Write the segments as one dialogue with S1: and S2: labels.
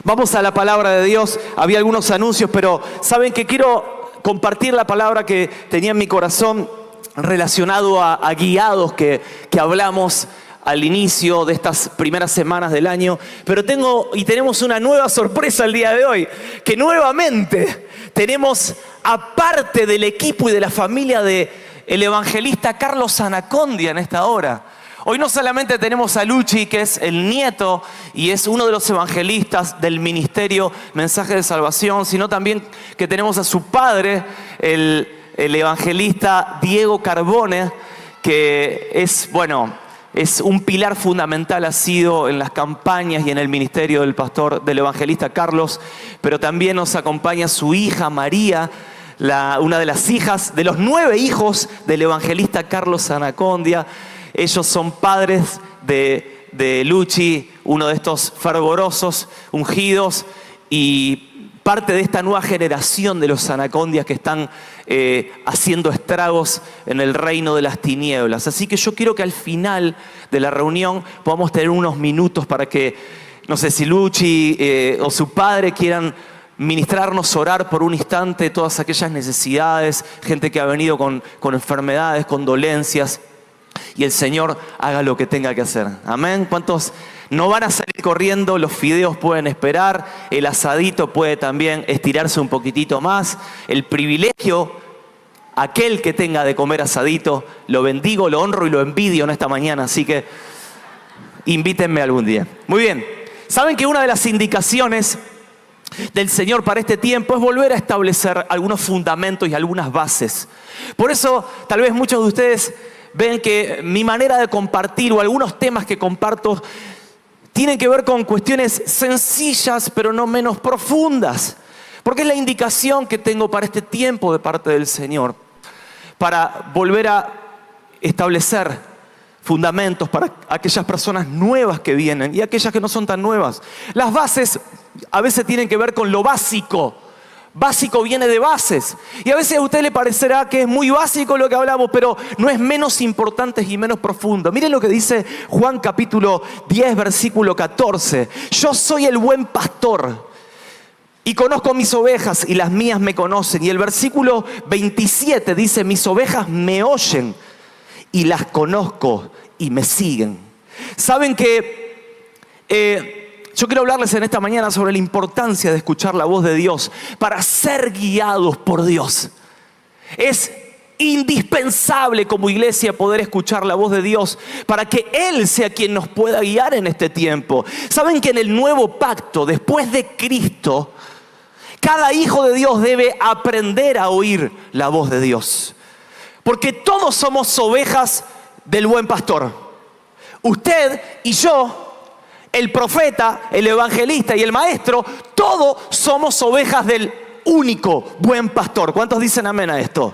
S1: Vamos a la palabra de Dios. Había algunos anuncios, pero saben que quiero compartir la palabra que tenía en mi corazón relacionado a guiados que hablamos al inicio de estas primeras semanas del año. Pero tenemos una nueva sorpresa el día de hoy, que nuevamente tenemos, aparte del equipo y de la familia del evangelista Carlos Anacondia en esta hora. Hoy no solamente tenemos a Luchi, que es el nieto y es uno de los evangelistas del ministerio Mensaje de Salvación, sino también que tenemos a su padre, el evangelista Diego Carbone, que es un pilar fundamental, ha sido en las campañas y en el ministerio del evangelista Carlos, pero también nos acompaña su hija María, una de las hijas, de los 9 hijos del evangelista Carlos Anacondia. Ellos son padres de Luchi, uno de estos fervorosos, ungidos, y parte de esta nueva generación de los Anacondias que están haciendo estragos en el reino de las tinieblas. Así que yo quiero que al final de la reunión podamos tener unos minutos para que, no sé si Luchi o su padre quieran ministrarnos, orar por un instante todas aquellas necesidades, gente que ha venido con enfermedades, con dolencias, y el Señor haga lo que tenga que hacer. Amén. ¿Cuántos no van a salir corriendo? Los fideos pueden esperar, el asadito puede también estirarse un poquitito más. El privilegio, aquel que tenga de comer asadito, lo bendigo, lo honro y lo envidio en esta mañana. Así que invítenme algún día. Muy bien. ¿Saben que una de las indicaciones del Señor para este tiempo es volver a establecer algunos fundamentos y algunas bases? Por eso tal vez muchos de ustedes ven que mi manera de compartir o algunos temas que comparto tienen que ver con cuestiones sencillas pero no menos profundas, porque es la indicación que tengo para este tiempo de parte del Señor, para volver a establecer fundamentos para aquellas personas nuevas que vienen y aquellas que no son tan nuevas. Las bases a veces tienen que ver con lo básico. Básico viene de bases. Y a veces a usted le parecerá que es muy básico lo que hablamos, pero no es menos importante y menos profundo. Miren lo que dice Juan capítulo 10, versículo 14. Yo soy el buen pastor y conozco mis ovejas y las mías me conocen. Y el versículo 27 dice, mis ovejas me oyen y las conozco y me siguen. Saben que yo quiero hablarles en esta mañana sobre la importancia de escuchar la voz de Dios para ser guiados por Dios. Es indispensable como iglesia poder escuchar la voz de Dios para que Él sea quien nos pueda guiar en este tiempo. Saben que en el nuevo pacto, después de Cristo, cada hijo de Dios debe aprender a oír la voz de Dios. Porque todos somos ovejas del buen pastor. Usted y yo, el profeta, el evangelista y el maestro, todos somos ovejas del único buen pastor. ¿Cuántos dicen amén a esto?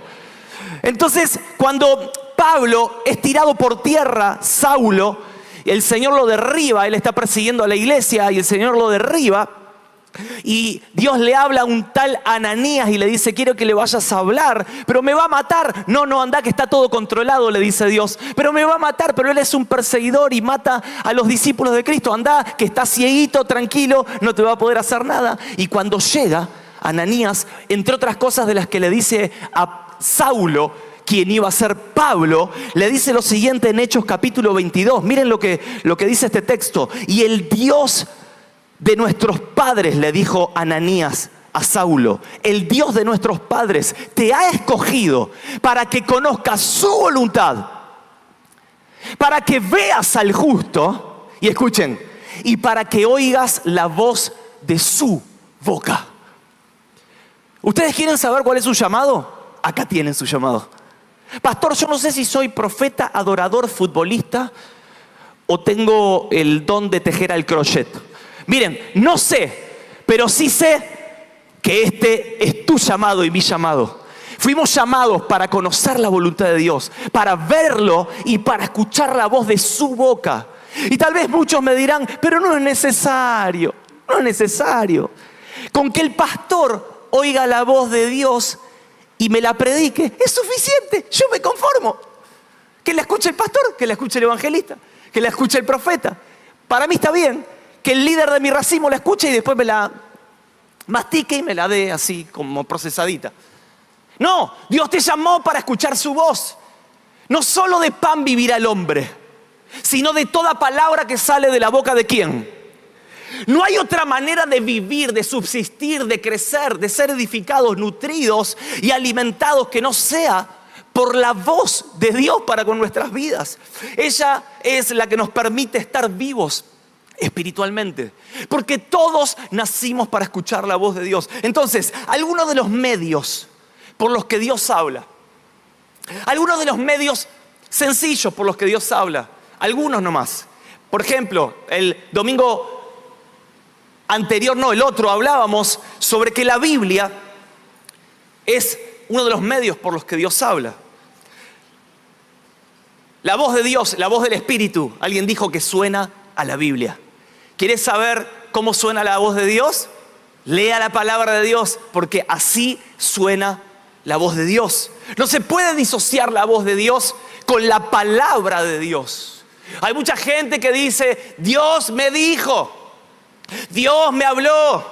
S1: Entonces, cuando Pablo es tirado por tierra, Saulo, el Señor lo derriba, él está persiguiendo a la iglesia y el Señor lo derriba. Y Dios le habla a un tal Ananías y le dice, quiero que le vayas a hablar, pero me va a matar. No, anda que está todo controlado, le dice Dios. Pero me va a matar, pero él es un perseguidor y mata a los discípulos de Cristo. Anda que está cieguito, tranquilo, no te va a poder hacer nada. Y cuando llega Ananías, entre otras cosas de las que le dice a Saulo, quien iba a ser Pablo, le dice lo siguiente en Hechos capítulo 22. Miren lo que dice este texto. Y el Dios de nuestros padres, le dijo Ananías a Saulo, el Dios de nuestros padres te ha escogido para que conozcas su voluntad, para que veas al justo, y escuchen, y para que oigas la voz de su boca. ¿Ustedes quieren saber cuál es su llamado? Acá tienen su llamado. Pastor, yo no sé si soy profeta, adorador, futbolista o tengo el don de tejer al crochet. Miren, no sé, pero sí sé que este es tu llamado y mi llamado. Fuimos llamados para conocer la voluntad de Dios, para verlo y para escuchar la voz de su boca. Y tal vez muchos me dirán, pero no es necesario, no es necesario. Con que el pastor oiga la voz de Dios y me la predique, es suficiente, yo me conformo. Que la escuche el pastor, que la escuche el evangelista, que la escuche el profeta. Para mí está bien. que el líder de mi racimo la escuche y después me la mastique y me la dé así como procesadita. No, Dios te llamó para escuchar su voz. No solo de pan vivirá el hombre, sino de toda palabra que sale de la boca de ¿quién? No hay otra manera de vivir, de subsistir, de crecer, de ser edificados, nutridos y alimentados que no sea por la voz de Dios para con nuestras vidas. Ella es la que nos permite estar vivos espiritualmente, porque todos nacimos para escuchar la voz de Dios. Entonces, algunos de los medios por los que Dios habla, algunos de los medios sencillos por los que Dios habla, algunos nomás. Por ejemplo, el domingo anterior, el otro, hablábamos sobre que la Biblia es uno de los medios por los que Dios habla. La voz de Dios, la voz del Espíritu, alguien dijo que suena a la Biblia. ¿Quieres saber cómo suena la voz de Dios? Lea la palabra de Dios, porque así suena la voz de Dios. No se puede disociar la voz de Dios con la palabra de Dios. Hay mucha gente que dice, Dios me dijo, Dios me habló.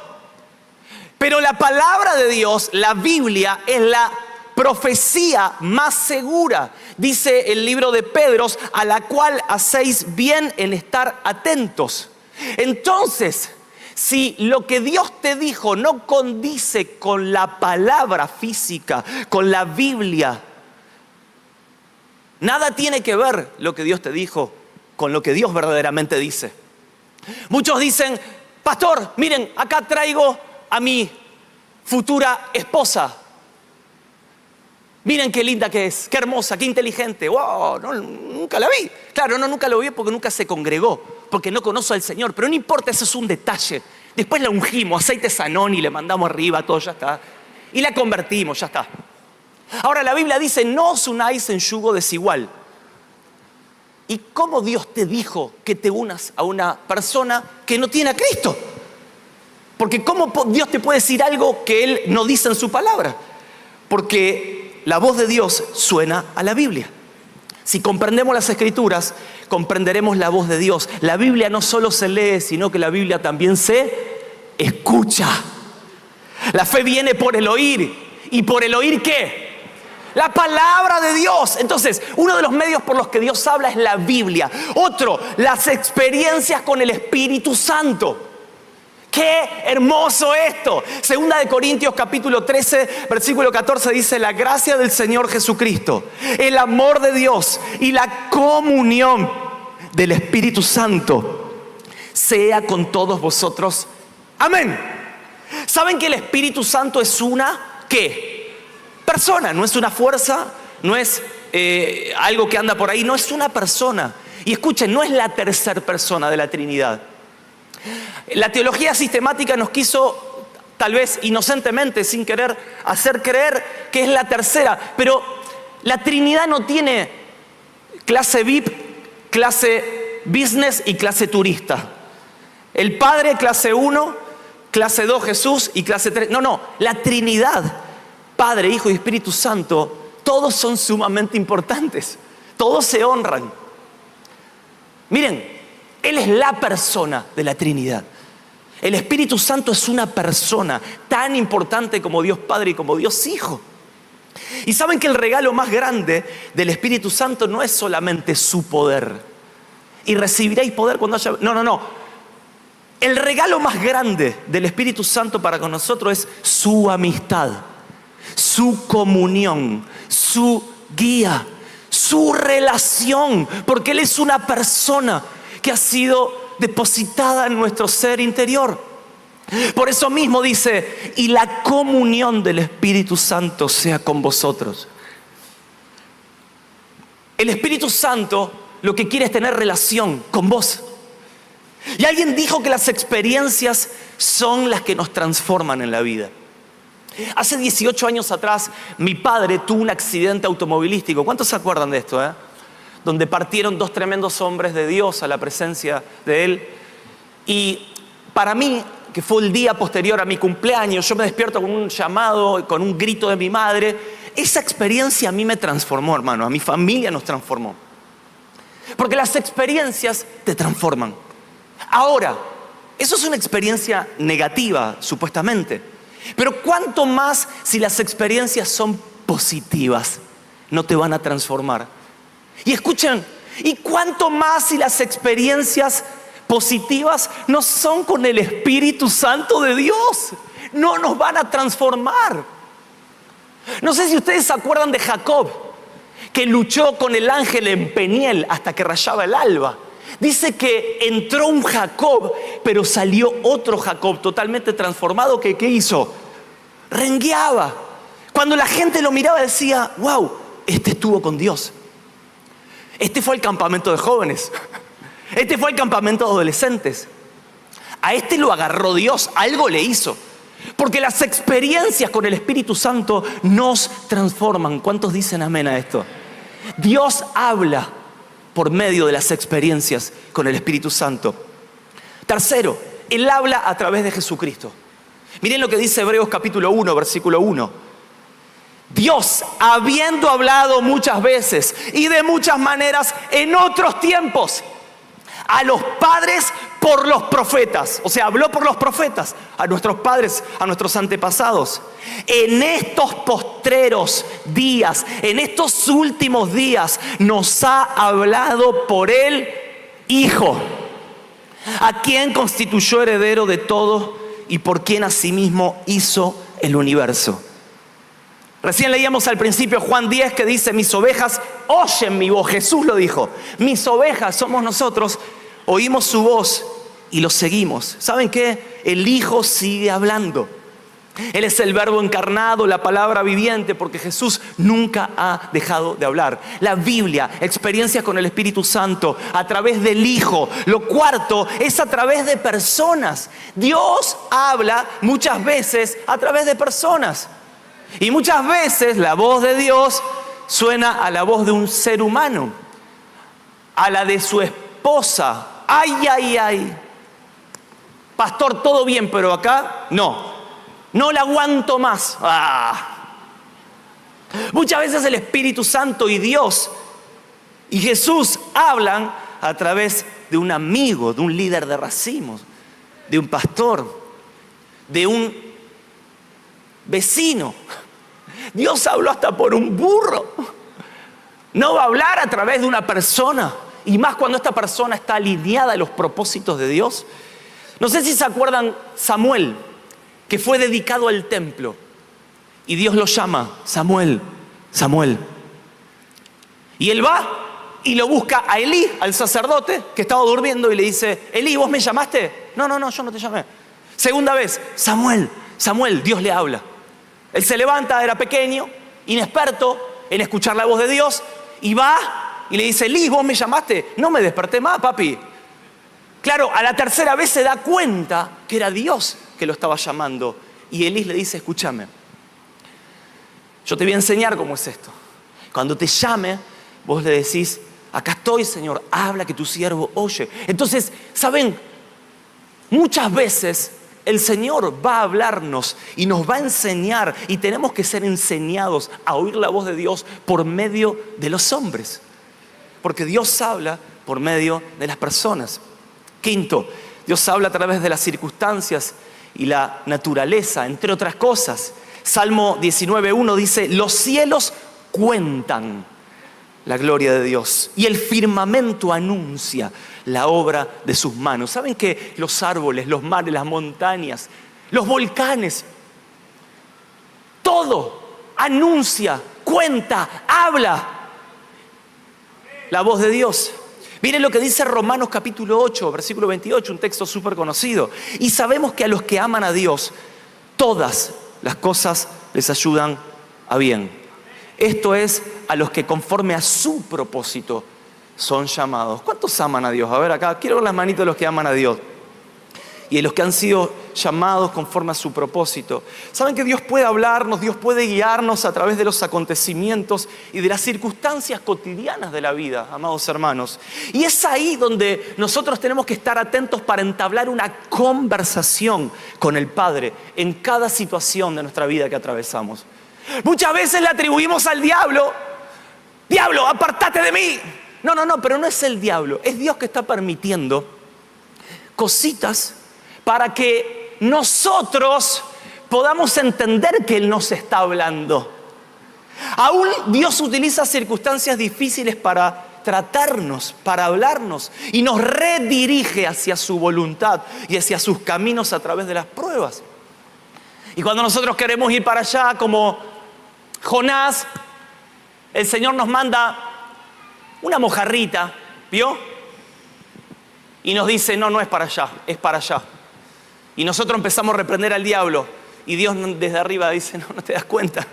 S1: Pero la palabra de Dios, la Biblia, es la profecía más segura. Dice el libro de Pedro, a la cual hacéis bien en estar atentos. Entonces, si lo que Dios te dijo no condice con la palabra física, con la Biblia, nada tiene que ver lo que Dios te dijo con lo que Dios verdaderamente dice. Muchos dicen, pastor, miren, acá traigo a mi futura esposa. Miren qué linda que es, qué hermosa, qué inteligente. Wow, no, nunca la vi. Claro, nunca lo vi porque nunca se congregó, porque no conoce al Señor. Pero no importa, eso es un detalle. Después la ungimos, aceite sanón y le mandamos arriba, todo ya está. Y la convertimos, ya está. Ahora la Biblia dice, no os unáis en yugo desigual. ¿Y cómo Dios te dijo que te unas a una persona que no tiene a Cristo? Porque ¿cómo Dios te puede decir algo que Él no dice en su palabra? Porque la voz de Dios suena a la Biblia. Si comprendemos las Escrituras, comprenderemos la voz de Dios. La Biblia no solo se lee, sino que la Biblia también se escucha. La fe viene por el oír. ¿Y por el oír qué? La palabra de Dios. Entonces, uno de los medios por los que Dios habla es la Biblia. Otro, las experiencias con el Espíritu Santo. ¡Qué hermoso esto! Segunda de Corintios capítulo 13, versículo 14 dice, la gracia del Señor Jesucristo, el amor de Dios y la comunión del Espíritu Santo sea con todos vosotros. Amén. ¿Saben que el Espíritu Santo es una, qué? Persona, no es una fuerza, no es algo que anda por ahí, no es una persona. Y escuchen, no es la tercera persona de la Trinidad. La teología sistemática nos quiso, tal vez inocentemente, sin querer, hacer creer que es la tercera. Pero la Trinidad no tiene clase VIP, clase business y clase turista. El Padre, clase 1, clase 2, Jesús y clase 3. No, la Trinidad, Padre, Hijo y Espíritu Santo, todos son sumamente importantes. Todos se honran. Miren, Él es la persona de la Trinidad. El Espíritu Santo es una persona tan importante como Dios Padre y como Dios Hijo. Y saben que el regalo más grande del Espíritu Santo no es solamente su poder. Y recibiréis poder cuando haya... No. El regalo más grande del Espíritu Santo para con nosotros es su amistad, su comunión, su guía, su relación. Porque Él es una persona que ha sido depositada en nuestro ser interior. Por eso mismo dice, y la comunión del Espíritu Santo sea con vosotros. El Espíritu Santo lo que quiere es tener relación con vos. Y alguien dijo que las experiencias son las que nos transforman en la vida. Hace 18 años atrás, mi padre tuvo un accidente automovilístico. ¿Cuántos se acuerdan de esto, donde partieron dos tremendos hombres de Dios a la presencia de Él? Y para mí, que fue el día posterior a mi cumpleaños, yo me despierto con un llamado, con un grito de mi madre. Esa experiencia a mí me transformó, hermano, a mi familia nos transformó. Porque las experiencias te transforman. Ahora, Eso es una experiencia negativa, supuestamente. Pero ¿cuánto más si las experiencias son positivas? No te van a transformar. Y escuchen, ¿y cuánto más si las experiencias positivas no son con el Espíritu Santo de Dios? No nos van a transformar. No sé si ustedes se acuerdan de Jacob, que luchó con el ángel en Peniel hasta que rayaba el alba. Dice que entró un Jacob, pero salió otro Jacob totalmente transformado que ¿qué hizo? Rengueaba. Cuando la gente lo miraba decía, wow, este estuvo con Dios. Este fue al campamento de jóvenes. Este fue al campamento de adolescentes. A este lo agarró Dios, algo le hizo. Porque las experiencias con el Espíritu Santo nos transforman. ¿Cuántos dicen amén a esto? Dios habla por medio de las experiencias con el Espíritu Santo. Tercero, Él habla a través de Jesucristo. Miren lo que dice Hebreos capítulo 1, versículo 1. Dios, habiendo hablado muchas veces y de muchas maneras en otros tiempos a los padres por los profetas, o sea, habló por los profetas, a nuestros padres, a nuestros antepasados. En estos postreros días, en estos últimos días, nos ha hablado por el Hijo, a quien constituyó heredero de todo y por quien asimismo hizo el universo. Recién leíamos al principio Juan 10 que dice, mis ovejas oyen mi voz. Jesús lo dijo. Mis ovejas somos nosotros, oímos su voz y lo seguimos. ¿Saben qué? El Hijo sigue hablando. Él es el Verbo encarnado, la palabra viviente, porque Jesús nunca ha dejado de hablar. La Biblia, experiencias con el Espíritu Santo a través del Hijo. Lo cuarto es a través de personas. Dios habla muchas veces a través de personas. Y muchas veces la voz de Dios suena a la voz de un ser humano, a la de su esposa. Ay, ay, ay. Pastor, todo bien, pero acá no la aguanto más. Muchas veces el Espíritu Santo y Dios y Jesús hablan a través de un amigo, de un líder de racimos, de un pastor, de un vecino. Dios habló hasta por un burro. No va a hablar a través de una persona, y más cuando esta persona está alineada a los propósitos de Dios. No sé si se acuerdan Samuel, que fue dedicado al templo, y Dios lo llama, Samuel, Samuel. Y él va y lo busca a Elí, al sacerdote que estaba durmiendo, y le dice, Elí, ¿vos me llamaste? No, yo no te llamé. Segunda vez, Samuel, Samuel, Dios le habla. Él se levanta, era pequeño, inexperto en escuchar la voz de Dios, y va y le dice, Elí, ¿vos me llamaste? No me desperté más, papi. Claro, a la tercera vez se da cuenta que era Dios que lo estaba llamando. Y Elí le dice, escúchame, yo te voy a enseñar cómo es esto. Cuando te llame, vos le decís, acá estoy, Señor, habla que tu siervo oye. Entonces, ¿saben? Muchas veces el Señor va a hablarnos y nos va a enseñar, y tenemos que ser enseñados a oír la voz de Dios por medio de los hombres, porque Dios habla por medio de las personas. Quinto, Dios habla a través de las circunstancias y la naturaleza, entre otras cosas. Salmo 19:1 dice, los cielos cuentan la gloria de Dios y el firmamento anuncia la obra de sus manos. ¿Saben que los árboles, los mares, las montañas, los volcanes, todo anuncia, cuenta, habla la voz de Dios? Miren lo que dice Romanos capítulo 8, versículo 28, un texto súper conocido. Y sabemos que a los que aman a Dios, todas las cosas les ayudan a bien. Esto es, a los que conforme a su propósito son llamados. ¿Cuántos aman a Dios? A ver acá, quiero ver las manitos de los que aman a Dios. Y de los que han sido llamados conforme a su propósito. ¿Saben que Dios puede hablarnos, Dios puede guiarnos a través de los acontecimientos y de las circunstancias cotidianas de la vida, amados hermanos? Y es ahí donde nosotros tenemos que estar atentos para entablar una conversación con el Padre en cada situación de nuestra vida que atravesamos. Muchas veces le atribuimos al diablo, diablo, apartate de mí. No, pero no es el diablo, es Dios que está permitiendo cositas para que nosotros podamos entender que Él nos está hablando. Aún Dios utiliza circunstancias difíciles para tratarnos, para hablarnos, y nos redirige hacia su voluntad y hacia sus caminos a través de las pruebas. Y cuando nosotros queremos ir para allá, como Jonás, el Señor nos manda una mojarrita, ¿vio? Y nos dice, no, no es para allá, es para allá. Y nosotros empezamos a reprender al diablo, y Dios desde arriba dice, no, no te das cuenta.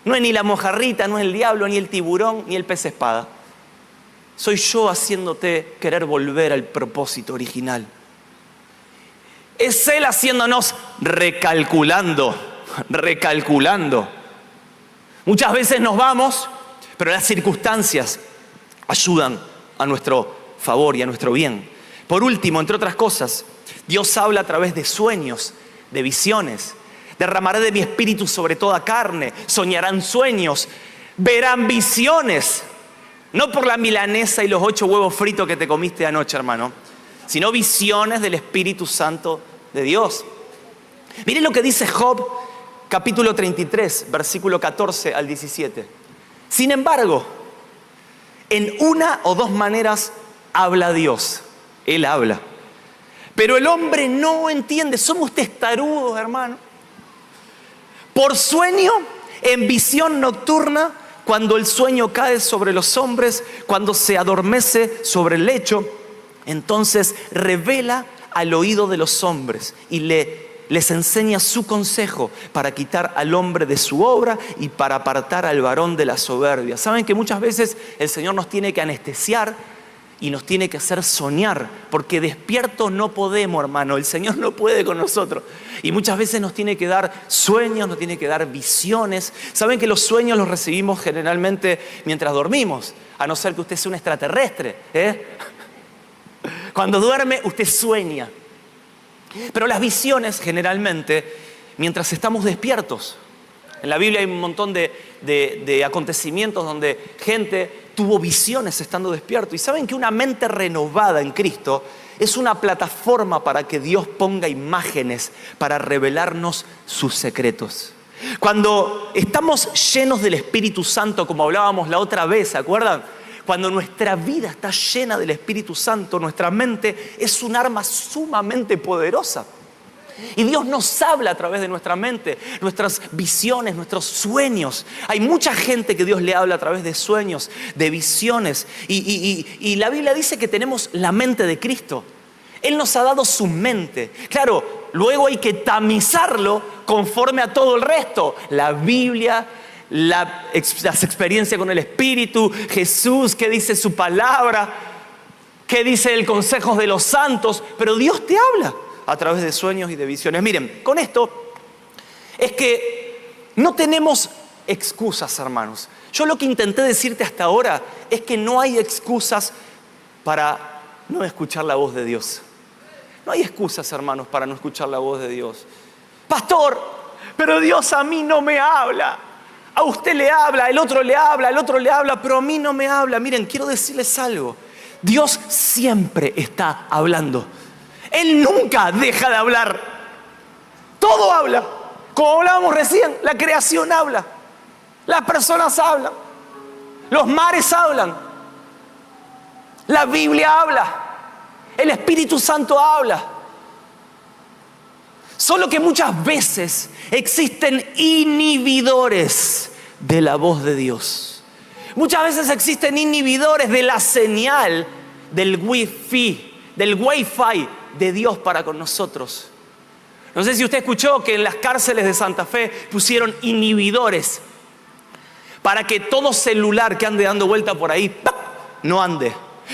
S1: No es ni la mojarrita, no es el diablo, ni el tiburón, ni el pez espada. Soy yo haciéndote querer volver al propósito original. Es Él haciéndonos recalculando. Muchas veces nos vamos, pero las circunstancias ayudan a nuestro favor y a nuestro bien. Por último, entre otras cosas, Dios habla a través de sueños, de visiones. Derramaré de mi espíritu sobre toda carne, soñarán sueños, verán visiones. No por la milanesa y los 8 huevos fritos que te comiste anoche, hermano, sino visiones del Espíritu Santo de Dios. Miren lo que dice Job, capítulo 33, versículo 14 al 17. Sin embargo, en una o dos maneras habla Dios. Él habla. Pero el hombre no entiende. Somos testarudos, hermano. Por sueño, en visión nocturna, cuando el sueño cae sobre los hombres, cuando se adormece sobre el lecho, entonces revela al oído de los hombres y les enseña su consejo para quitar al hombre de su obra y para apartar al varón de la soberbia. Saben que muchas veces el Señor nos tiene que anestesiar y nos tiene que hacer soñar, porque despiertos no podemos, hermano. El Señor no puede con nosotros. Y muchas veces nos tiene que dar sueños, nos tiene que dar visiones. Saben que los sueños los recibimos generalmente mientras dormimos, a no ser que usted sea un extraterrestre, Cuando duerme, usted sueña. Pero las visiones generalmente mientras estamos despiertos. En la Biblia hay un montón de acontecimientos donde gente tuvo visiones estando despierto. Y saben que una mente renovada en Cristo es una plataforma para que Dios ponga imágenes para revelarnos sus secretos. Cuando estamos llenos del Espíritu Santo, como hablábamos la otra vez, ¿se acuerdan? Cuando nuestra vida está llena del Espíritu Santo, nuestra mente es un arma sumamente poderosa. Y Dios nos habla a través de nuestra mente, nuestras visiones, nuestros sueños. Hay mucha gente que Dios le habla a través de sueños, de visiones. Y la Biblia dice que tenemos la mente de Cristo. Él nos ha dado su mente. Claro, luego hay que tamizarlo conforme a todo el resto. La Biblia, las experiencias con el Espíritu, Jesús, qué dice su palabra, qué dice el consejo de los santos. Pero Dios te habla a través de sueños y de visiones. Miren, con esto es que no tenemos excusas, hermanos. Yo lo que intenté decirte hasta ahora es que no hay excusas para no escuchar la voz de Dios. No hay excusas, hermanos, para no escuchar la voz de Dios. Pastor, pero Dios a mí no me habla. A usted le habla, el otro le habla, pero a mí no me habla. Miren, quiero decirles algo. Dios siempre está hablando. Él nunca deja de hablar. Todo habla. Como hablábamos recién, la creación habla. Las personas hablan. Los mares hablan. La Biblia habla. El Espíritu Santo habla. Solo que muchas veces existen inhibidores de la voz de Dios. Muchas veces existen inhibidores de la señal del Wi-Fi de Dios para con nosotros. No sé si usted escuchó que en las cárceles de Santa Fe pusieron inhibidores para que todo celular que ande dando vuelta por ahí no ande.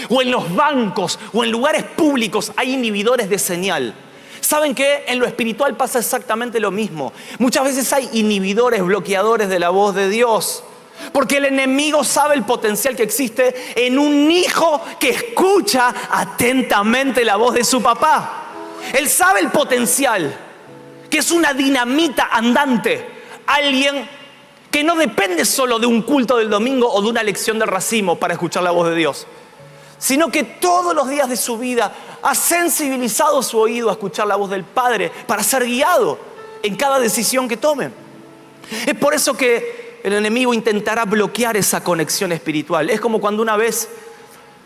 S1: O en los bancos o en lugares públicos hay inhibidores de señal. ¿Saben qué? En lo espiritual pasa exactamente lo mismo. Muchas veces hay inhibidores, bloqueadores de la voz de Dios. Porque el enemigo sabe el potencial que existe en un hijo que escucha atentamente la voz de su papá. Él sabe el potencial, que es una dinamita andante. Alguien que no depende solo de un culto del domingo o de una lección del racimo para escuchar la voz de Dios, sino que todos los días de su vida ha sensibilizado su oído a escuchar la voz del Padre para ser guiado en cada decisión que tome. Es por eso que el enemigo intentará bloquear esa conexión espiritual. Es como cuando una vez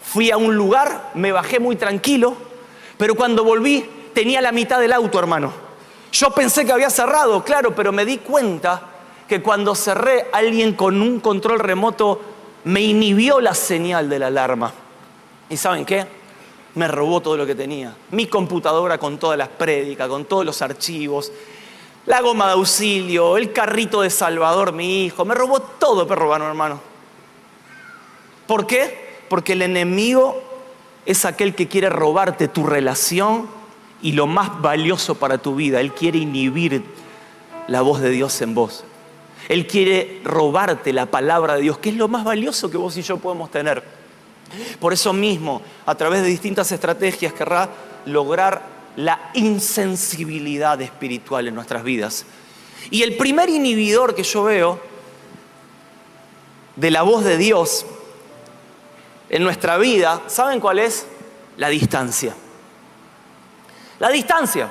S1: fui a un lugar, me bajé muy tranquilo, pero cuando volví tenía la mitad del auto, hermano. Yo pensé que había cerrado, claro, pero me di cuenta que cuando cerré, alguien con un control remoto me inhibió la señal de la alarma. ¿Y saben qué? Me robó todo lo que tenía. Mi computadora con todas las prédicas, con todos los archivos, la goma de auxilio, el carrito de Salvador, mi hijo. Me robó todo, perro vano, hermano. ¿Por qué? Porque el enemigo es aquel que quiere robarte tu relación y lo más valioso para tu vida. Él quiere inhibir la voz de Dios en vos. Él quiere robarte la palabra de Dios, que es lo más valioso que vos y yo podemos tener. Por eso mismo, a través de distintas estrategias, querrá lograr la insensibilidad espiritual en nuestras vidas. Y el primer inhibidor que yo veo de la voz de Dios en nuestra vida, ¿saben cuál es? La distancia. La distancia.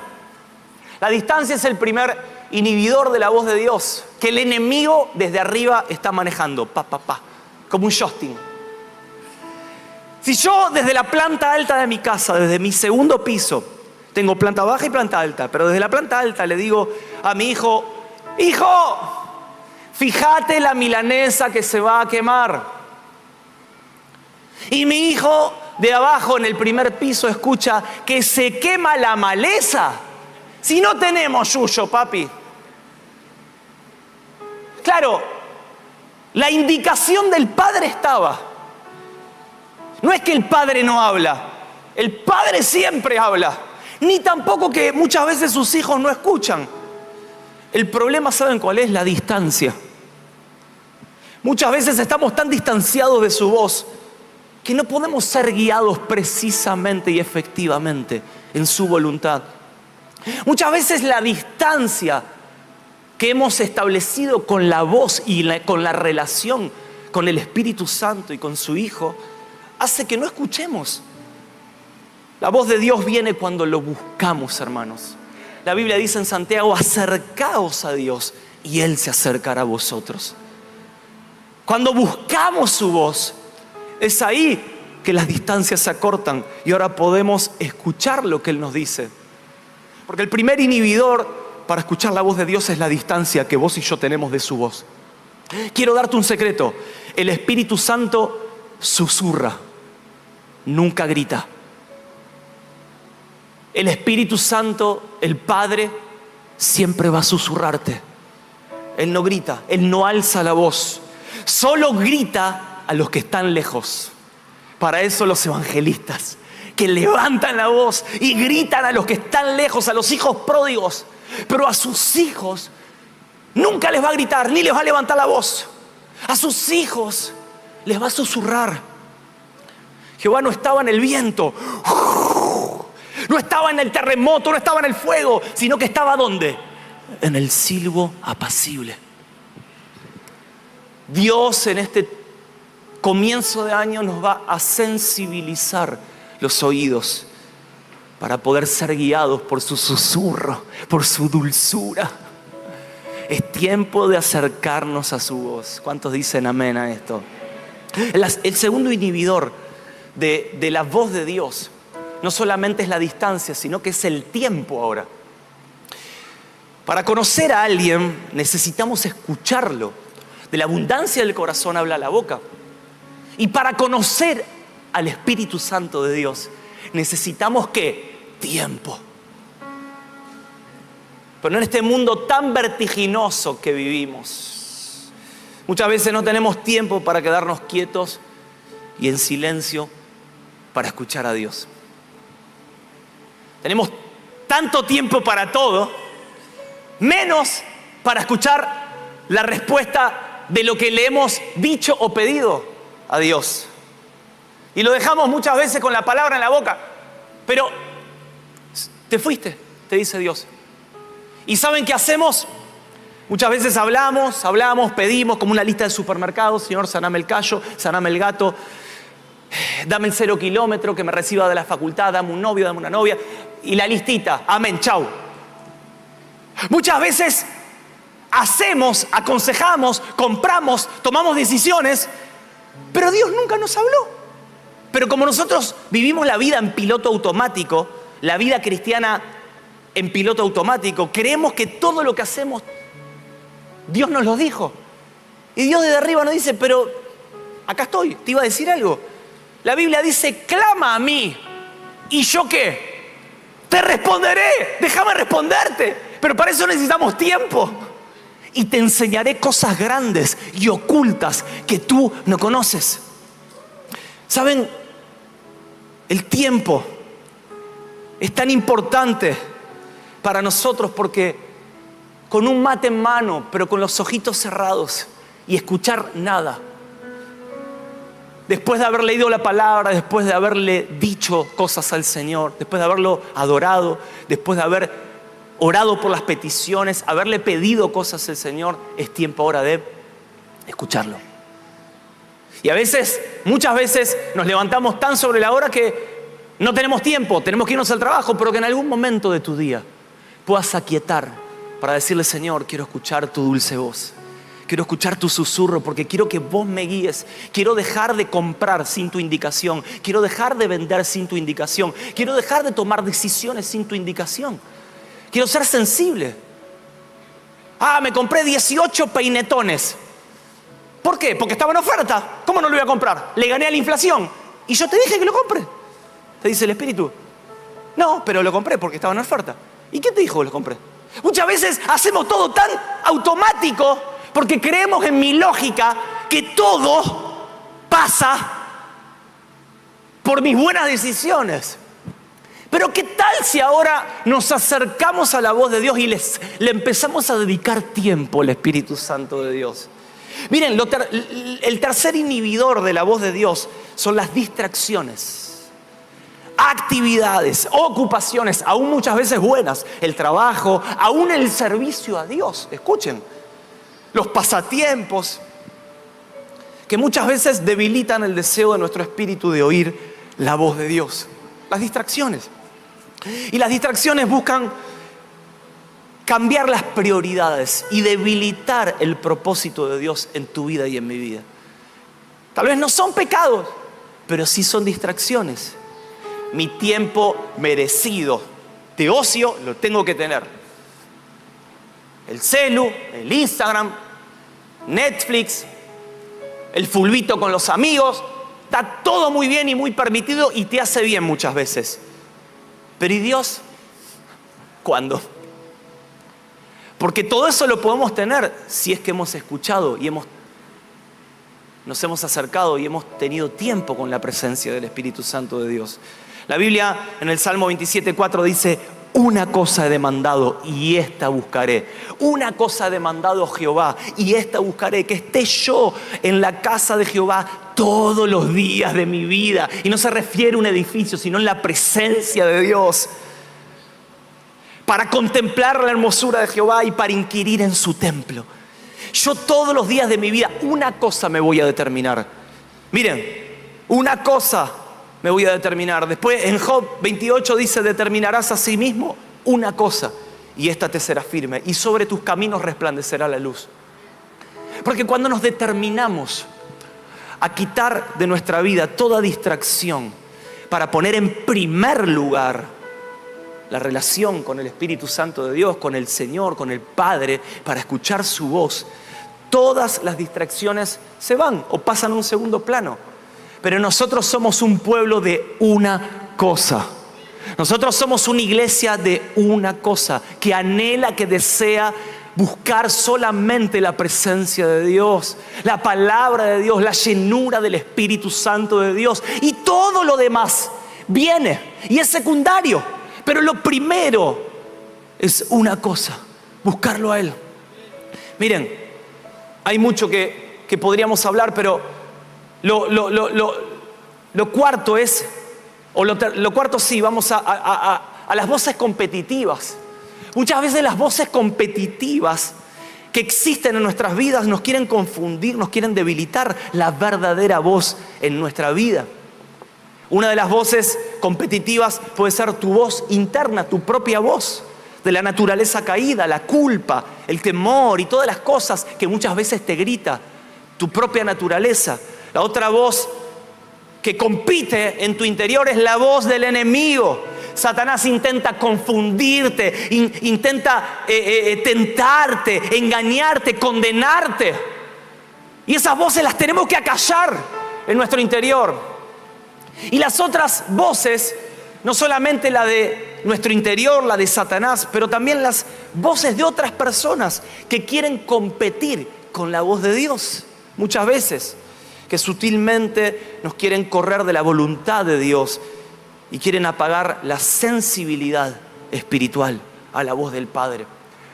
S1: La distancia es el primer inhibidor de la voz de Dios, que el enemigo desde arriba está manejando, como un joystick. Si yo desde la planta alta de mi casa, desde mi segundo piso, tengo planta baja y planta alta, pero desde la planta alta le digo a mi hijo, hijo, fíjate la milanesa que se va a quemar. Y mi hijo de abajo en el primer piso escucha que se quema la maleza. Si no tenemos yuyo, papi. Claro, la indicación del padre estaba. No es que el padre no habla, el padre siempre habla. Ni tampoco que muchas veces sus hijos no escuchan. El problema, ¿saben cuál es? La distancia. Muchas veces estamos tan distanciados de su voz que no podemos ser guiados precisamente y efectivamente en su voluntad. Muchas veces la distancia que hemos establecido con la voz y con la relación con el Espíritu Santo y con su Hijo hace que no escuchemos. La voz de Dios viene cuando lo buscamos, hermanos. La Biblia dice en Santiago, acercaos a Dios y Él se acercará a vosotros. Cuando buscamos su voz, es ahí que las distancias se acortan y ahora podemos escuchar lo que Él nos dice. Porque el primer inhibidor para escuchar la voz de Dios es la distancia que vos y yo tenemos de su voz. Quiero darte un secreto. El Espíritu Santo susurra, nunca grita. El Espíritu Santo, el Padre, siempre va a susurrarte. Él no grita, Él no alza la voz. Solo grita a los que están lejos. Para eso los evangelistas, que levantan la voz y gritan a los que están lejos, a los hijos pródigos. Pero a sus hijos nunca les va a gritar, ni les va a levantar la voz. A sus hijos les va a susurrar. Jehová no estaba en el viento, no estaba en el terremoto, no estaba en el fuego, sino que estaba ¿dónde? En el silbo apacible. Dios en este comienzo de año nos va a sensibilizar los oídos para poder ser guiados por su susurro, por su dulzura. Es tiempo de acercarnos a su voz. ¿Cuántos dicen amén a esto? El segundo inhibidor de la voz de Dios no solamente es la distancia, sino que es el tiempo ahora. Para conocer a alguien necesitamos escucharlo. De la abundancia del corazón habla la boca. Y para conocer al Espíritu Santo de Dios necesitamos ¿qué? Tiempo. Pero en este mundo tan vertiginoso que vivimos, muchas veces no tenemos tiempo para quedarnos quietos y en silencio para escuchar a Dios. Tenemos tanto tiempo para todo, menos para escuchar la respuesta de lo que le hemos dicho o pedido a Dios. Y lo dejamos muchas veces con la palabra en la boca. Pero te fuiste, te dice Dios. ¿Y saben qué hacemos? Muchas veces hablamos, pedimos como una lista de supermercados. Señor, saname el callo, saname el gato. Dame el 0 kilómetro, que me reciba de la facultad, dame un novio, dame una novia. Y la listita, amén, chau. Muchas veces hacemos, aconsejamos, compramos, tomamos decisiones, pero Dios nunca nos habló. Pero como nosotros vivimos la vida en piloto automático, la vida cristiana en piloto automático, creemos que todo lo que hacemos, Dios nos lo dijo. Y Dios desde arriba nos dice, pero acá estoy, te iba a decir algo. La Biblia dice, clama a mí. ¿Y yo qué? Te responderé, déjame responderte. Pero para eso necesitamos tiempo. Y te enseñaré cosas grandes y ocultas que tú no conoces. ¿Saben? El tiempo es tan importante para nosotros porque con un mate en mano, pero con los ojitos cerrados y escuchar nada, después de haber leído la palabra, después de haberle dicho cosas al Señor, después de haberlo adorado, después de haber orado por las peticiones, haberle pedido cosas al Señor, es tiempo ahora de escucharlo. Y a veces, muchas veces, nos levantamos tan sobre la hora que no tenemos tiempo, tenemos que irnos al trabajo, pero que en algún momento de tu día puedas aquietar para decirle, Señor, quiero escuchar tu dulce voz. Quiero escuchar tu susurro porque quiero que vos me guíes. Quiero dejar de comprar sin tu indicación. Quiero dejar de vender sin tu indicación. Quiero dejar de tomar decisiones sin tu indicación. Quiero ser sensible. Me compré 18 peinetones. ¿Por qué? Porque estaba en oferta. ¿Cómo no lo iba a comprar? Le gané a la inflación. Y yo te dije que lo compre. Te dice el Espíritu. No, pero lo compré porque estaba en oferta. ¿Y quién te dijo que lo compré? Muchas veces hacemos todo tan automático porque creemos en mi lógica que todo pasa por mis buenas decisiones. Pero ¿qué tal si ahora nos acercamos a la voz de Dios y le empezamos a dedicar tiempo al Espíritu Santo de Dios? Miren, el tercer inhibidor de la voz de Dios son las distracciones. Actividades, ocupaciones, aún muchas veces buenas, el trabajo, aún el servicio a Dios. Escuchen, los pasatiempos que muchas veces debilitan el deseo de nuestro espíritu de oír la voz de Dios. Las distracciones. Y las distracciones buscan cambiar las prioridades y debilitar el propósito de Dios en tu vida y en mi vida. Tal vez no son pecados, pero sí son distracciones. Mi tiempo merecido de ocio lo tengo que tener. El celu, el Instagram, Netflix, el fulbito con los amigos, está todo muy bien y muy permitido y te hace bien muchas veces. Pero ¿y Dios? ¿Cuándo? Porque todo eso lo podemos tener si es que hemos escuchado y nos hemos acercado y hemos tenido tiempo con la presencia del Espíritu Santo de Dios. La Biblia en el Salmo 27:4 dice, una cosa he demandado y esta buscaré. Una cosa he demandado Jehová y esta buscaré, que esté yo en la casa de Jehová todos los días de mi vida. Y no se refiere a un edificio, sino en la presencia de Dios. Para contemplar la hermosura de Jehová y para inquirir en su templo. Yo todos los días de mi vida una cosa me voy a determinar. Miren, una cosa me voy a determinar. Después en Job 28 dice, determinarás a sí mismo una cosa y esta te será firme y sobre tus caminos resplandecerá la luz. Porque cuando nos determinamos a quitar de nuestra vida toda distracción para poner en primer lugar la relación con el Espíritu Santo de Dios, con el Señor, con el Padre, para escuchar su voz, todas las distracciones se van o pasan a un segundo plano. Pero nosotros somos un pueblo de una cosa. Nosotros somos una iglesia de una cosa que anhela, que desea buscar solamente la presencia de Dios, la palabra de Dios, la llenura del Espíritu Santo de Dios. Y todo lo demás viene y es secundario. Pero lo primero es una cosa, buscarlo a Él. Miren, hay mucho que podríamos hablar, pero lo cuarto es, lo cuarto sí, vamos a las voces competitivas. Muchas veces las voces competitivas que existen en nuestras vidas nos quieren confundir, nos quieren debilitar la verdadera voz en nuestra vida. Una de las voces competitivas puede ser tu voz interna, tu propia voz, de la naturaleza caída, la culpa, el temor y todas las cosas que muchas veces te grita tu propia naturaleza. La otra voz que compite en tu interior es la voz del enemigo. Satanás intenta confundirte, intenta tentarte, engañarte, condenarte. Y esas voces las tenemos que acallar en nuestro interior. Y las otras voces, no solamente la de nuestro interior, la de Satanás, pero también las voces de otras personas que quieren competir con la voz de Dios. Muchas veces, que sutilmente nos quieren correr de la voluntad de Dios y quieren apagar la sensibilidad espiritual a la voz del Padre.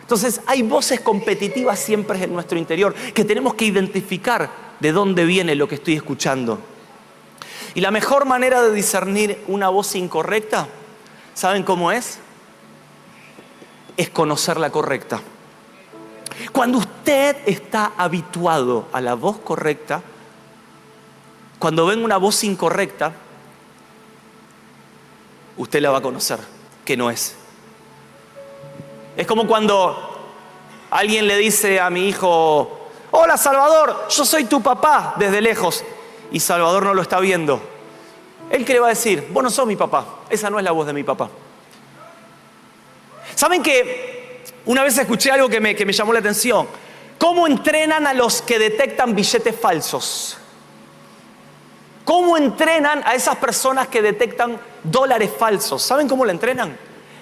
S1: Entonces hay voces competitivas siempre en nuestro interior que tenemos que identificar de dónde viene lo que estoy escuchando. Y la mejor manera de discernir una voz incorrecta, ¿saben cómo es? Es conocer la correcta. Cuando usted está habituado a la voz correcta, cuando ven una voz incorrecta, usted la va a conocer, que no es. Es como cuando alguien le dice a mi hijo: hola Salvador, yo soy tu papá, desde lejos. Y Salvador no lo está viendo. ¿Él qué le va a decir? Vos no sos mi papá, esa no es la voz de mi papá. ¿Saben que una vez escuché algo que me llamó la atención? ¿Cómo entrenan a los que detectan billetes falsos? ¿Cómo entrenan a esas personas que detectan dólares falsos? ¿Saben cómo la entrenan?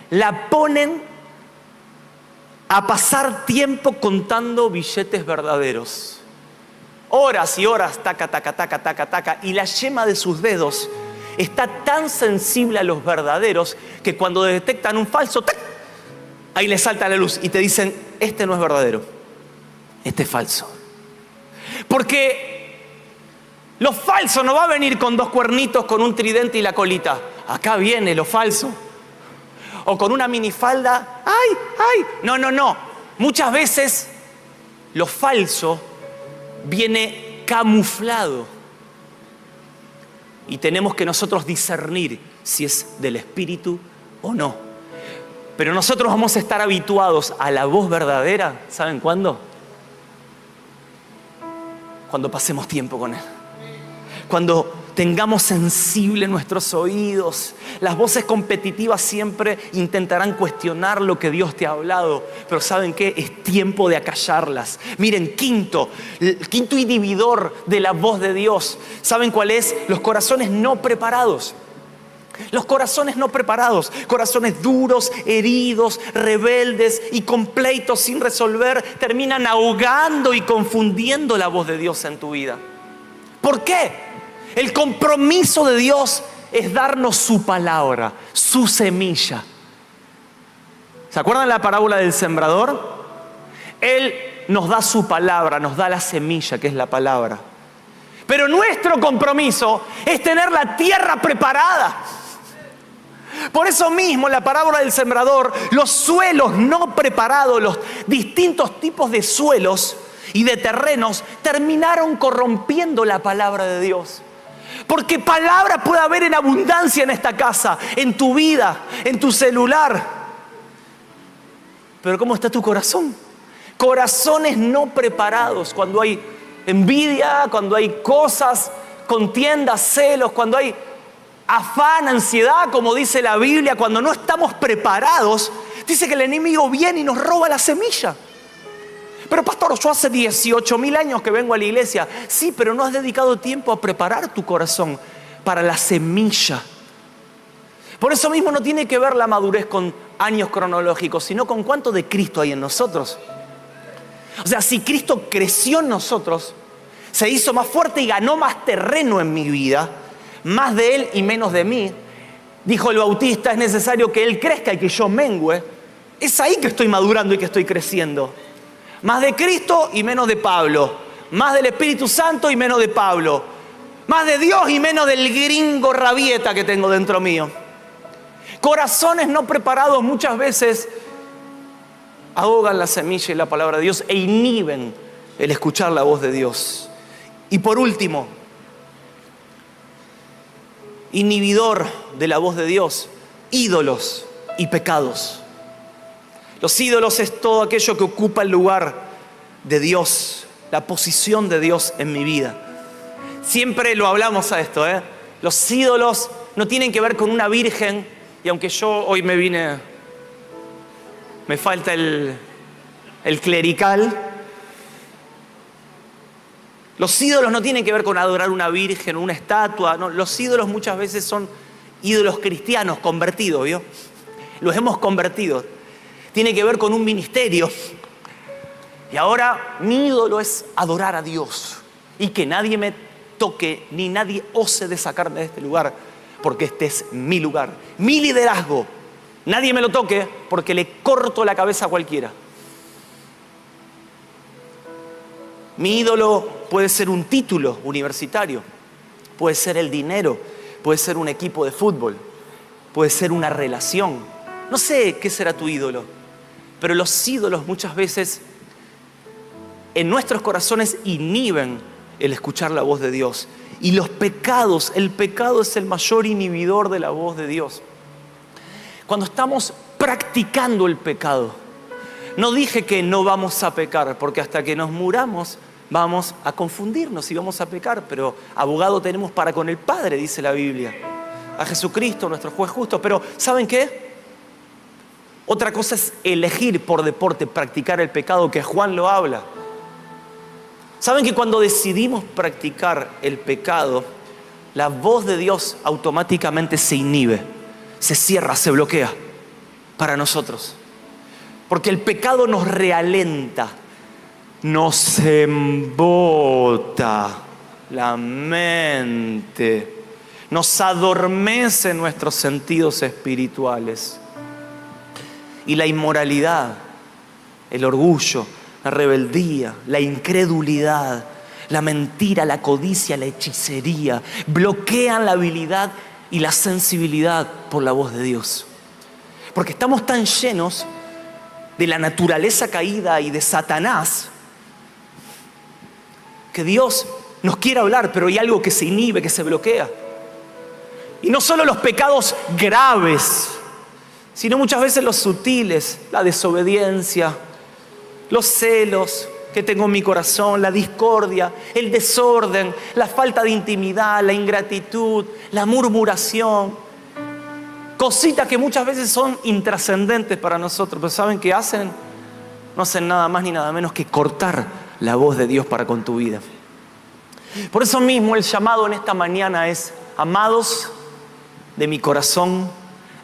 S1: La ponen a pasar tiempo contando billetes verdaderos. Horas y horas, taca, taca, taca, taca, taca. Y la yema de sus dedos está tan sensible a los verdaderos que cuando detectan un falso, ¡tac!, ahí le salta la luz y te dicen: este no es verdadero, este es falso. Porque lo falso no va a venir con dos cuernitos, con un tridente y la colita. Acá viene lo falso. O con una minifalda. ¡Ay, ay! No, no, no. Muchas veces lo falso viene camuflado. Y tenemos que nosotros discernir si es del Espíritu o no. Pero nosotros vamos a estar habituados a la voz verdadera. ¿Saben cuándo? Cuando pasemos tiempo con Él. Cuando tengamos sensibles nuestros oídos. Las voces competitivas siempre intentarán cuestionar lo que Dios te ha hablado. Pero ¿saben qué? Es tiempo de acallarlas. Miren, el quinto inhibidor de la voz de Dios. ¿Saben cuál es? Los corazones no preparados. Los corazones no preparados, corazones duros, heridos, rebeldes y con pleitos sin resolver, terminan ahogando y confundiendo la voz de Dios en tu vida. ¿Por qué? El compromiso de Dios es darnos su palabra, su semilla. ¿Se acuerdan la parábola del sembrador? Él nos da su palabra, nos da la semilla, que es la palabra. Pero nuestro compromiso es tener la tierra preparada. Por eso mismo, en la parábola del sembrador, los suelos no preparados, los distintos tipos de suelos y de terrenos, terminaron corrompiendo la palabra de Dios. Porque palabra puede haber en abundancia en esta casa, en tu vida, en tu celular. Pero ¿cómo está tu corazón? Corazones no preparados, cuando hay envidia, cuando hay cosas, contiendas, celos, cuando hay afán, ansiedad, como dice la Biblia, cuando no estamos preparados, dice que el enemigo viene y nos roba la semilla. Pero pastor, yo hace 18,000 años que vengo a la iglesia. Sí, pero no has dedicado tiempo a preparar tu corazón para la semilla. Por eso mismo no tiene que ver la madurez con años cronológicos, sino con cuánto de Cristo hay en nosotros. O sea, si Cristo creció en nosotros, se hizo más fuerte y ganó más terreno en mi vida, más de Él y menos de mí, dijo el Bautista, es necesario que Él crezca y que yo mengüe. Es ahí que estoy madurando y que estoy creciendo. Más de Cristo y menos de Pablo. Más del Espíritu Santo y menos de Pablo. Más de Dios y menos del gringo rabieta que tengo dentro mío. Corazones no preparados muchas veces ahogan la semilla y la palabra de Dios e inhiben el escuchar la voz de Dios. Y por último, inhibidor de la voz de Dios: ídolos y pecados. Los ídolos es todo aquello que ocupa el lugar de Dios, la posición de Dios en mi vida. Siempre lo hablamos a esto, ¿eh? Los ídolos no tienen que ver con una virgen, y aunque yo hoy me falta el clerical. Los ídolos no tienen que ver con adorar una virgen o una estatua. No, los ídolos muchas veces son ídolos cristianos convertidos, ¿vio? Los hemos convertido. Tiene que ver con un ministerio. Y ahora mi ídolo es adorar a Dios. Y que nadie me toque, ni nadie ose de sacarme de este lugar, porque este es mi lugar, mi liderazgo. Nadie me lo toque, porque le corto la cabeza a cualquiera. Mi ídolo puede ser un título universitario, puede ser el dinero, puede ser un equipo de fútbol, puede ser una relación. No sé qué será tu ídolo, pero los ídolos muchas veces en nuestros corazones inhiben el escuchar la voz de Dios. Y los pecados, el pecado es el mayor inhibidor de la voz de Dios. Cuando estamos practicando el pecado, no dije que no vamos a pecar, porque hasta que nos muramos vamos a confundirnos y vamos a pecar, pero abogado tenemos para con el Padre, dice la Biblia, a Jesucristo, nuestro juez justo. Pero ¿saben qué? Otra cosa es elegir por deporte practicar el pecado, que Juan lo habla. ¿Saben que cuando decidimos practicar el pecado, la voz de Dios automáticamente se inhibe, se cierra, se bloquea para nosotros? Porque el pecado nos realenta, nos embota la mente, nos adormece nuestros sentidos espirituales. Y la inmoralidad, el orgullo, la rebeldía, la incredulidad, la mentira, la codicia, la hechicería, bloquean la habilidad y la sensibilidad por la voz de Dios. Porque estamos tan llenos de la naturaleza caída y de Satanás, que Dios nos quiere hablar, pero hay algo que se inhibe, que se bloquea. Y no solo los pecados graves, sino muchas veces los sutiles, la desobediencia, los celos que tengo en mi corazón, la discordia, el desorden, la falta de intimidad, la ingratitud, la murmuración. Cositas que muchas veces son intrascendentes para nosotros, pero ¿saben qué hacen? No hacen nada más ni nada menos que cortar la voz de Dios para con tu vida. Por eso mismo el llamado en esta mañana es: amados de mi corazón,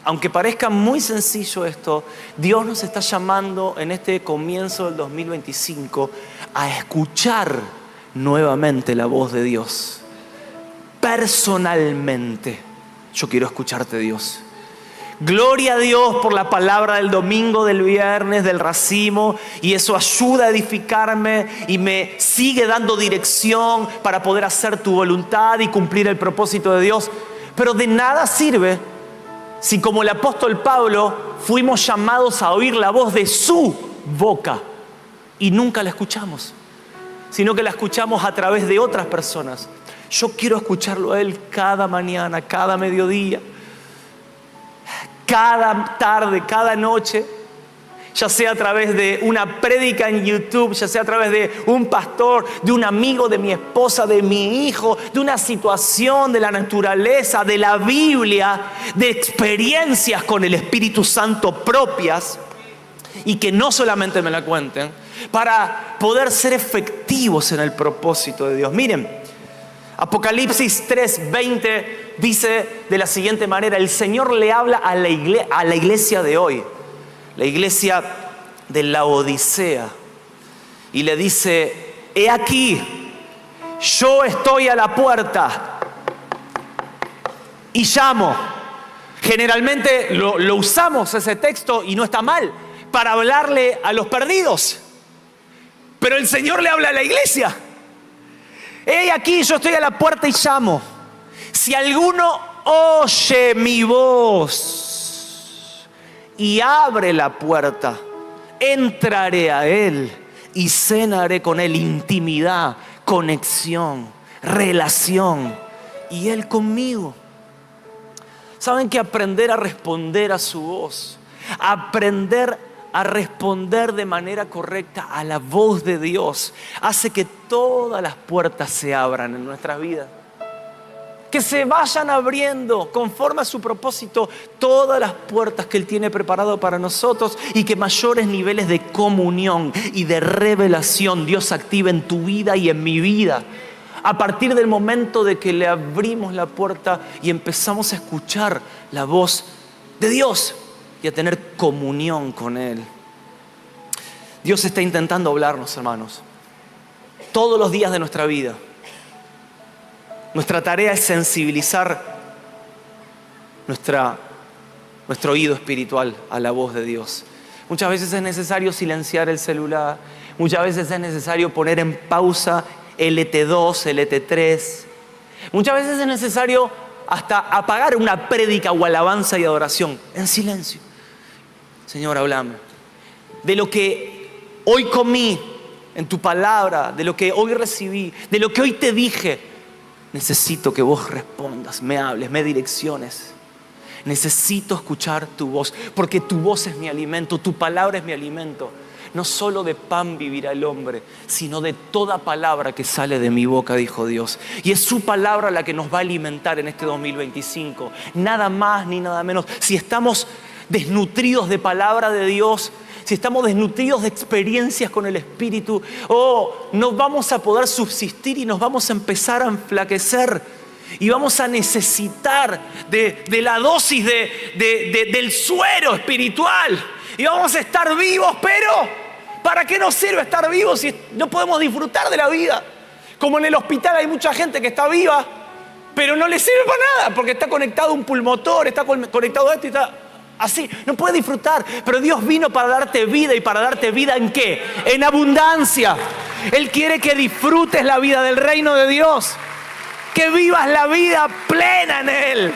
S1: aunque parezca muy sencillo esto, Dios nos está llamando en este comienzo del 2025 a escuchar nuevamente la voz de Dios. Personalmente, yo quiero escucharte, Dios. Gloria a Dios por la palabra del domingo, del viernes, del racimo, y eso ayuda a edificarme y me sigue dando dirección para poder hacer tu voluntad y cumplir el propósito de Dios. Pero de nada sirve si, como el apóstol Pablo, fuimos llamados a oír la voz de su boca y nunca la escuchamos, sino que la escuchamos a través de otras personas. Yo quiero escucharlo a Él cada mañana, cada mediodía, cada tarde, cada noche, ya sea a través de una prédica en YouTube, ya sea a través de un pastor, de un amigo, de mi esposa, de mi hijo, de una situación, de la naturaleza, de la Biblia, de experiencias con el Espíritu Santo propias, y que no solamente me la cuenten, para poder ser efectivos en el propósito de Dios. Miren, Apocalipsis 3:20 dice de la siguiente manera: el Señor le habla a la iglesia de hoy, la iglesia de Laodicea, y le dice: he aquí, yo estoy a la puerta y llamo. Generalmente lo usamos ese texto, y no está mal, para hablarle a los perdidos, pero el Señor le habla a la iglesia. He aquí, yo estoy a la puerta y llamo. Si alguno oye mi voz y abre la puerta, entraré a él y cenaré con él. Intimidad, conexión, relación, y él conmigo. Saben que aprender a responder a su voz, aprender a responder de manera correcta a la voz de Dios, hace que todas las puertas se abran en nuestras vidas. Que se vayan abriendo conforme a su propósito todas las puertas que Él tiene preparado para nosotros, y que mayores niveles de comunión y de revelación Dios active en tu vida y en mi vida. A partir del momento de que le abrimos la puerta y empezamos a escuchar la voz de Dios y a tener comunión con Él. Dios está intentando hablarnos, hermanos, todos los días de nuestra vida. Nuestra tarea es sensibilizar nuestro oído espiritual a la voz de Dios. Muchas veces es necesario silenciar el celular. Muchas veces es necesario poner en pausa LT2, LT3. Muchas veces es necesario hasta apagar una prédica o alabanza y adoración en silencio. Señor, háblame de lo que hoy comí en tu palabra, de lo que hoy recibí, de lo que hoy te dije. Necesito que vos respondas, me hables, me direcciones. Necesito escuchar tu voz, porque tu voz es mi alimento, tu palabra es mi alimento. No solo de pan vivirá el hombre, sino de toda palabra que sale de mi boca, dijo Dios. Y es su palabra la que nos va a alimentar en este 2025. Nada más ni nada menos. Si estamos desnutridos de palabra de Dios, si estamos desnutridos de experiencias con el Espíritu, no vamos a poder subsistir y nos vamos a empezar a enflaquecer. Y vamos a necesitar de la dosis del suero espiritual. Y vamos a estar vivos, pero ¿para qué nos sirve estar vivos si no podemos disfrutar de la vida? Como en el hospital hay mucha gente que está viva, pero no le sirve para nada, porque está conectado a un pulmotor, está conectado a esto y está así, no puede disfrutar. Pero Dios vino para darte vida, y para darte vida ¿en qué? En abundancia. Él quiere que disfrutes la vida del reino de Dios, que vivas la vida plena en Él,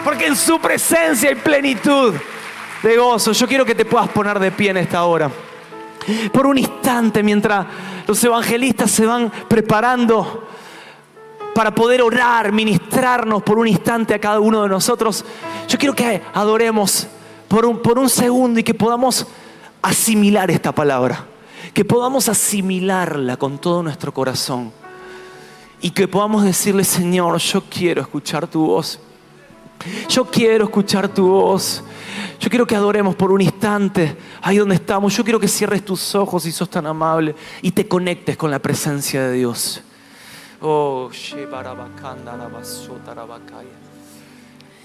S1: porque en su presencia hay plenitud de gozo. Yo quiero que te puedas poner de pie en esta hora, por un instante, mientras los evangelistas se van preparando para poder orar, ministrarnos por un instante a cada uno de nosotros. Yo quiero que adoremos por un segundo y que podamos asimilar esta palabra, que podamos asimilarla con todo nuestro corazón y que podamos decirle: Señor, yo quiero escuchar tu voz. Yo quiero escuchar tu voz. Yo quiero que adoremos por un instante ahí donde estamos. Yo quiero que cierres tus ojos, si sos tan amable, y te conectes con la presencia de Dios.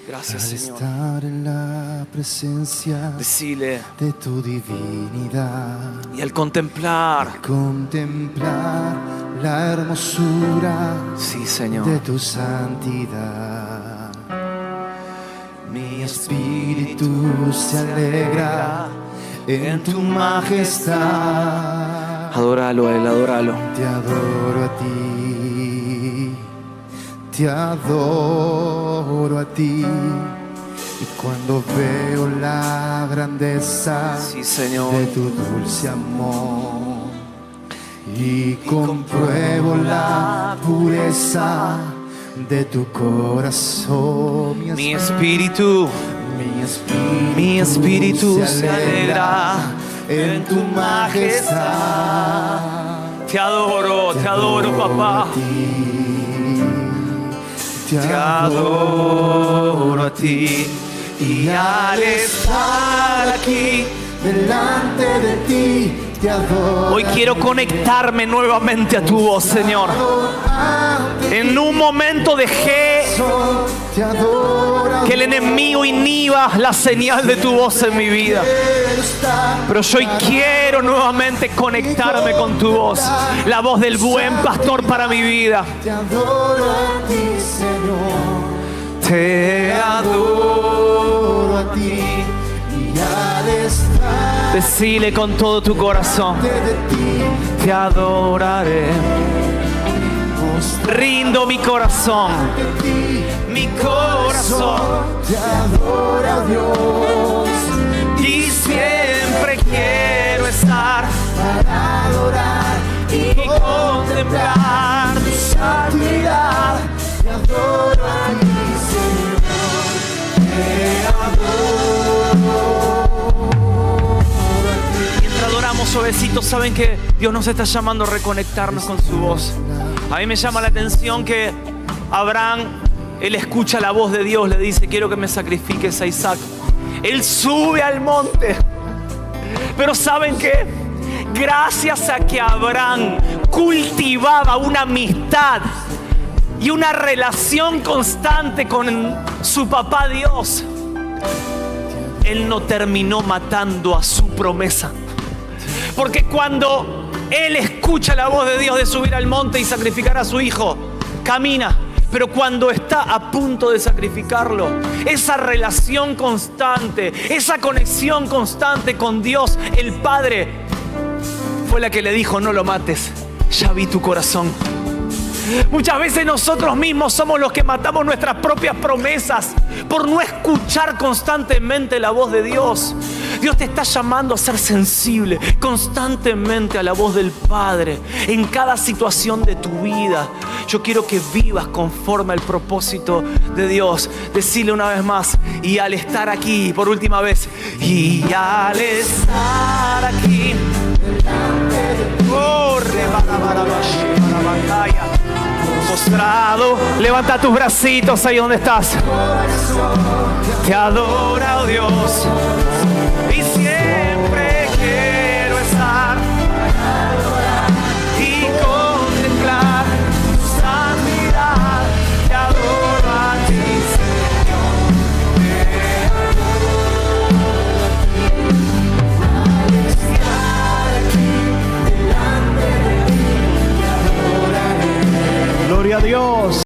S1: Gracias, Señor.
S2: Al estar en la presencia
S1: Decile,
S2: de tu divinidad,
S1: y al contemplar
S2: la hermosura,
S1: sí, Señor,
S2: de tu santidad, mi espíritu se alegra en tu majestad.
S1: Adóralo a Él, adóralo.
S2: Te adoro a ti, te adoro a ti. Y cuando veo la grandeza,
S1: sí, Señor,
S2: de tu dulce amor, y compruebo la pureza de tu corazón,
S1: mi espíritu se alegra
S2: en tu majestad.
S1: Te adoro, papá.
S2: Te adoro a ti. Y al estar aquí delante de ti, te adoro.
S1: Hoy quiero conectarme nuevamente a tu voz, Señor. En un momento dejé que el enemigo inhiba la señal de tu voz en mi vida, pero yo hoy quiero nuevamente conectarme con tu voz, la voz del buen pastor para mi vida.
S2: Te adoro a ti, Señor.
S1: Te
S2: adoro a ti. Y al estar
S1: decile con todo tu corazón: te adoraré. Rindo mi corazón,
S2: te adora, Dios.
S1: Y siempre quiero estar
S2: Para adorar
S1: y contemplar
S2: tu santidad. Te adoro a ti, Señor. Te
S1: Mientras adoramos suavecitos, saben que Dios nos está llamando a reconectarnos con su voz. A mí me llama la atención que Abraham, él escucha la voz de Dios, le dice: quiero que me sacrifiques a Isaac. Él sube al monte. Pero ¿saben qué? Gracias a que Abraham cultivaba una amistad y una relación constante con su papá Dios, él no terminó matando a su promesa. Porque cuando él escucha la voz de Dios de subir al monte y sacrificar a su hijo, camina. Pero cuando está a punto de sacrificarlo, esa relación constante, esa conexión constante con Dios, el Padre, fue la que le dijo: no lo mates, ya vi tu corazón. Muchas veces nosotros mismos somos los que matamos nuestras propias promesas por no escuchar constantemente la voz de Dios. Dios te está llamando a ser sensible constantemente a la voz del Padre en cada situación de tu vida. Yo quiero que vivas conforme al propósito de Dios. Decirle una vez más: y al estar aquí, por última vez, y al estar aquí, postrado, levanta tus bracitos ahí donde estás. Te adora, oh Dios, y siempre quiero estar y contemplar tu santidad. Te adoro a ti, Señor.
S2: Gloria a Dios.